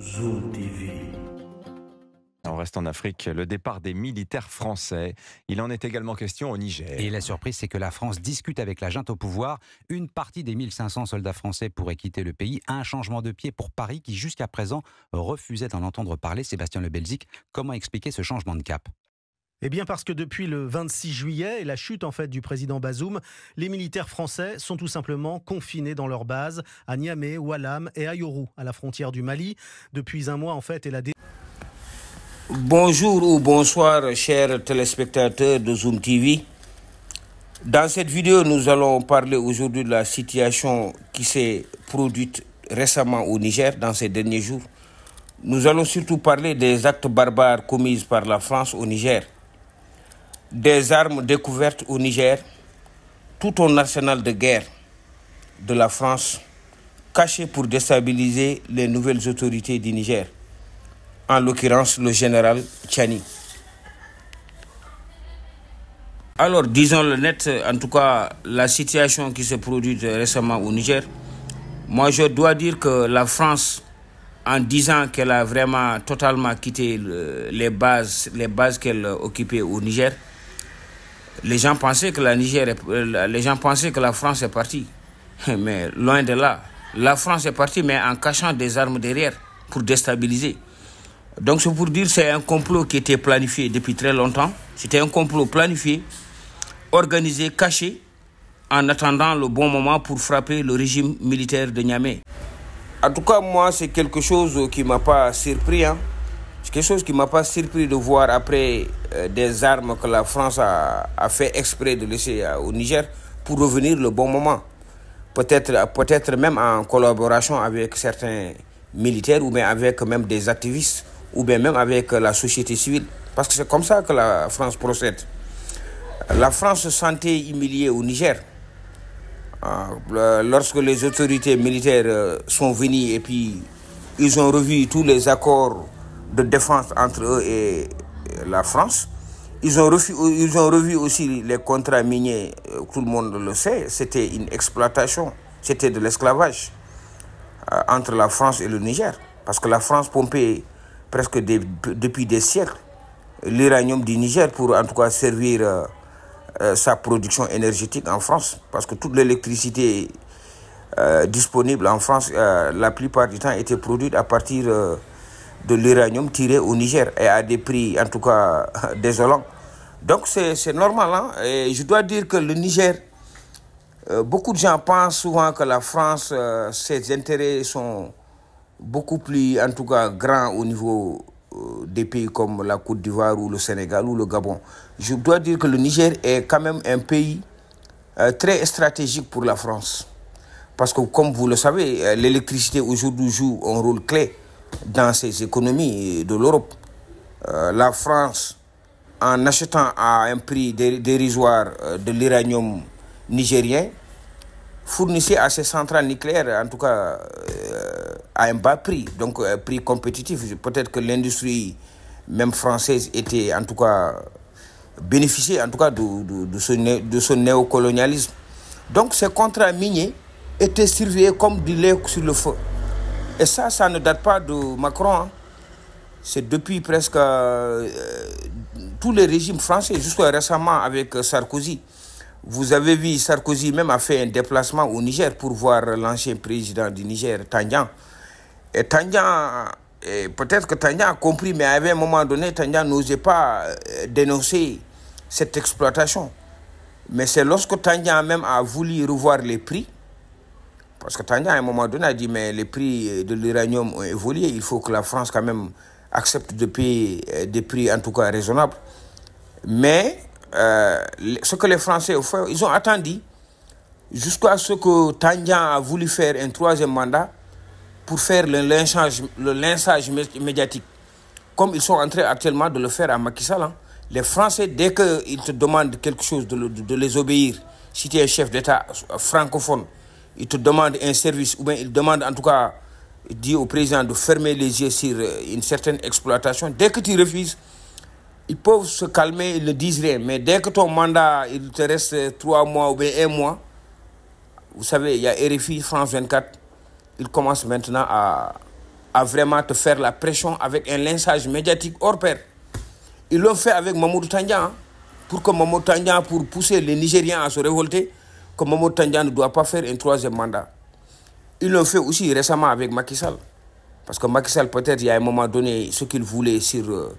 Zoom TV. On reste en Afrique, le départ des militaires français. Il en est également question au Niger. Et la surprise, c'est que la France discute avec la junte au pouvoir. Une partie des 1500 soldats français pourraient quitter le pays. Un changement de pied pour Paris qui, jusqu'à présent, refusait d'en entendre parler. Sébastien Lebelzik, comment expliquer ce changement de cap ? Eh bien parce que depuis le 26 juillet et la chute en fait du président Bazoum, les militaires français sont tout simplement confinés dans leur base à Niamey, Oualam et à Yorou, à la frontière du Mali. Depuis un mois en fait, Bonjour ou bonsoir chers téléspectateurs de Zoom TV. Dans cette vidéo, nous allons parler aujourd'hui de la situation qui s'est produite récemment au Niger dans ces derniers jours. Nous allons surtout parler des actes barbares commis par la France au Niger, des armes découvertes au Niger, tout un arsenal de guerre de la France caché pour déstabiliser les nouvelles autorités du Niger, en l'occurrence le général Tchani. Alors, disons le net, en tout cas, la situation qui s'est produite récemment au Niger, moi je dois dire que la France, en disant qu'elle a vraiment totalement quitté les bases qu'elle occupait au Niger, les gens pensaient que la France est partie. Mais loin de là, la France est partie, mais en cachant des armes derrière pour déstabiliser. Donc c'est pour dire que c'est un complot qui était planifié depuis très longtemps. C'était un complot planifié, organisé, caché, en attendant le bon moment pour frapper le régime militaire de Niamey. En tout cas, moi, c'est quelque chose qui ne m'a pas surpris. C'est quelque chose qui ne m'a pas surpris de voir après des armes que la France a fait exprès de laisser au Niger pour revenir le bon moment. Peut-être même en collaboration avec certains militaires ou bien avec même des activistes ou bien même avec la société civile. Parce que c'est comme ça que la France procède. La France se sentait humiliée au Niger. Lorsque les autorités militaires sont venues et puis ils ont revu tous les accords de défense entre eux et la France, ils ont revu aussi les contrats miniers, tout le monde le sait, c'était une exploitation, c'était de l'esclavage entre la France et le Niger. Parce que la France pompait presque depuis des siècles l'uranium du Niger pour en tout cas servir sa production énergétique en France. Parce que toute l'électricité disponible en France, la plupart du temps, était produite à partir de l'uranium tiré au Niger et à des prix en tout cas désolants. Donc c'est normal. Et je dois dire que le Niger, beaucoup de gens pensent souvent que la France, ses intérêts sont beaucoup plus en tout cas grands au niveau des pays comme la Côte d'Ivoire ou le Sénégal ou le Gabon. Je dois dire que le Niger est quand même un pays très stratégique pour la France. Parce que comme vous le savez, l'électricité aujourd'hui joue un rôle clé dans ces économies de l'Europe. La France, en achetant à un prix dérisoire de l'uranium nigérien, fournissait à ces centrales nucléaires, en tout cas, à un bas prix, donc prix compétitif. Peut-être que l'industrie même française était, en tout cas, bénéficiait, en tout cas, de ce néocolonialisme. Donc, ces contrats miniers étaient surveillés comme du lait sur le feu. Et ça ne date pas de Macron. C'est depuis presque tous les régimes français, jusqu'à récemment avec Sarkozy. Vous avez vu, Sarkozy même a fait un déplacement au Niger pour voir l'ancien président du Niger, Tandian. Et Tandian, peut-être que Tandian a compris, mais à un moment donné, Tandian n'osait pas dénoncer cette exploitation. Mais c'est lorsque Tandian même a voulu revoir les prix, parce que Tandian à un moment donné a dit, mais les prix de l'uranium ont évolué, il faut que la France quand même accepte de payer des prix en tout cas raisonnables. Mais ce que les Français ont fait, ils ont attendu jusqu'à ce que Tandian a voulu faire un troisième mandat pour faire le lynchage médiatique, comme ils sont en train actuellement de le faire à Macky Sall. Les Français, dès qu'ils te demandent quelque chose, de les obéir, si tu es un chef d'État francophone, ils te demandent un service, ou bien ils demandent en tout cas, dit au président de fermer les yeux sur une certaine exploitation. Dès que tu refuses, ils peuvent se calmer, ils ne disent rien. Mais dès que ton mandat, il te reste 3 mois ou bien 1 mois, vous savez, il y a RFI, France 24, ils commencent maintenant à à vraiment te faire la pression avec un lynchage médiatique hors pair. Ils l'ont fait avec Mamadou Tandian, pour que Mamadou Tandian, pour pousser les Nigériens à se révolter, que Mamadou Tandian ne doit pas faire un troisième mandat. Ils l'ont fait aussi récemment avec Macky Sall. Parce que Macky Sall, peut-être, il y a un moment donné, ce qu'il voulait sur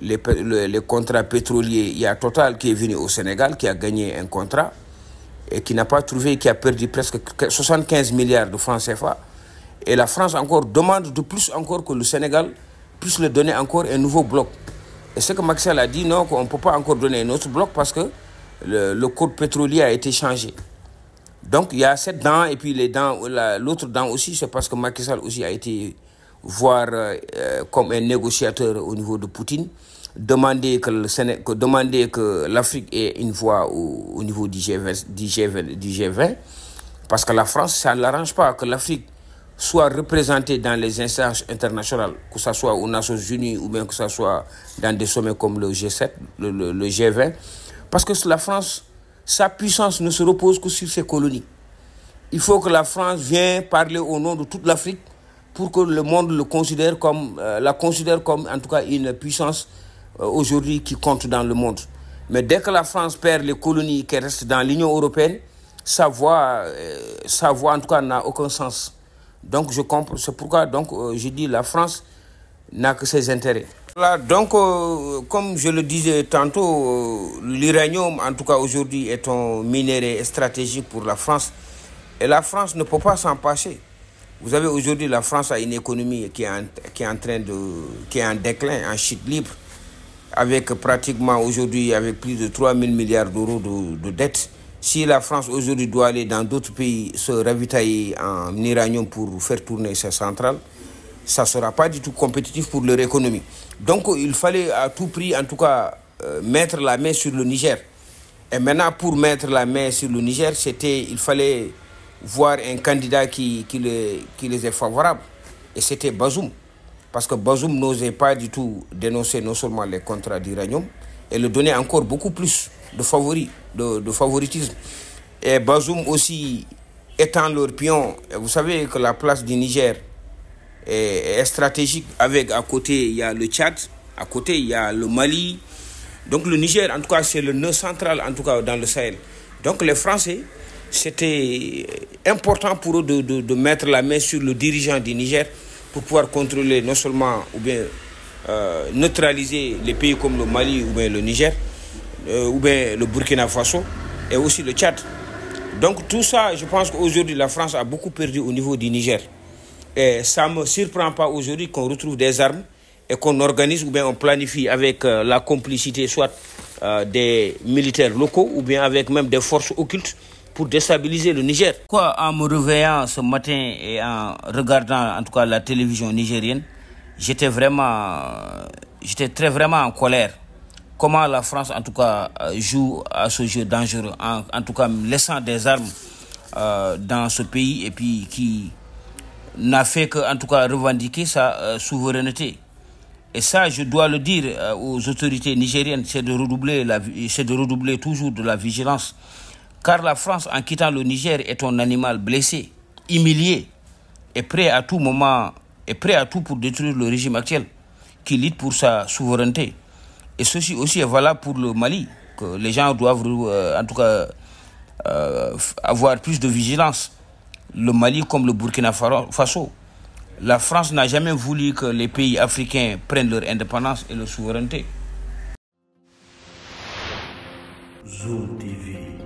les contrats pétroliers. Il y a Total qui est venu au Sénégal, qui a gagné un contrat et qui n'a pas trouvé, qui a perdu presque 75 milliards de francs CFA. Et la France encore demande de plus encore que le Sénégal puisse lui donner encore un nouveau bloc. Et ce que Macky Sall a dit, non, qu'on ne peut pas encore donner un autre bloc parce que le code pétrolier a été changé. Donc il y a cette dent et puis l'autre dent aussi, c'est parce que Macky Sall aussi a été voir comme un négociateur au niveau de Poutine, demander que l'Afrique ait une voix au niveau du G20, parce que la France, ça ne l'arrange pas que l'Afrique soit représentée dans les instances internationales, que ce soit aux Nations Unies ou bien que ce soit dans des sommets comme le G7, le G20, parce que la France, sa puissance ne se repose que sur ses colonies. Il faut que la France vienne parler au nom de toute l'Afrique pour que le monde la considère comme en tout cas une puissance aujourd'hui qui compte dans le monde. Mais dès que la France perd les colonies qui restent dans l'Union européenne, sa voix en tout cas n'a aucun sens. Donc je comprends, c'est pourquoi je dis la France n'a que ses intérêts. Voilà, donc comme je le disais tantôt, l'uranium en tout cas aujourd'hui est un minerai stratégique pour la France et la France ne peut pas s'en passer. Vous avez aujourd'hui la France a une économie qui est en déclin, en chute libre, avec pratiquement aujourd'hui avec plus de 3 000 milliards d'euros de dettes. Si la France aujourd'hui doit aller dans d'autres pays se ravitailler en uranium pour faire tourner ses centrales, ça ne sera pas du tout compétitif pour leur économie. Donc il fallait à tout prix en tout cas mettre la main sur le Niger. Et maintenant pour mettre la main sur le Niger, il fallait voir un candidat qui les est favorable. Et c'était Bazoum. Parce que Bazoum n'osait pas du tout dénoncer non seulement les contrats d'uranium, et le donner encore beaucoup plus de favoritisme. Et Bazoum aussi étant leur pion, vous savez que la place du Niger est stratégique, avec à côté il y a le Tchad, à côté il y a le Mali. Donc le Niger en tout cas c'est le nœud central en tout cas dans le Sahel. Donc les Français, c'était important pour eux de mettre la main sur le dirigeant du Niger pour pouvoir contrôler non seulement ou bien neutraliser les pays comme le Mali ou bien le Niger ou bien le Burkina Faso et aussi le Tchad. Donc tout ça, je pense qu'aujourd'hui la France a beaucoup perdu au niveau du Niger. Et ça ne me surprend pas aujourd'hui qu'on retrouve des armes et qu'on organise ou bien on planifie avec la complicité soit des militaires locaux ou bien avec même des forces occultes pour déstabiliser le Niger. En me réveillant ce matin et en regardant en tout cas la télévision nigérienne, j'étais vraiment en colère. Comment la France en tout cas joue à ce jeu dangereux, en tout cas laissant des armes dans ce pays et puis qui n'a fait que en tout cas revendiquer sa souveraineté. Et ça, je dois le dire aux autorités nigériennes, c'est de redoubler toujours de la vigilance. Car la France, en quittant le Niger, est un animal blessé, humilié, et prêt à tout moment, pour détruire le régime actuel, qui lutte pour sa souveraineté. Et ceci aussi est valable pour le Mali, que les gens doivent en tout cas avoir plus de vigilance. Le Mali comme le Burkina Faso. La France n'a jamais voulu que les pays africains prennent leur indépendance et leur souveraineté. Zoom TV.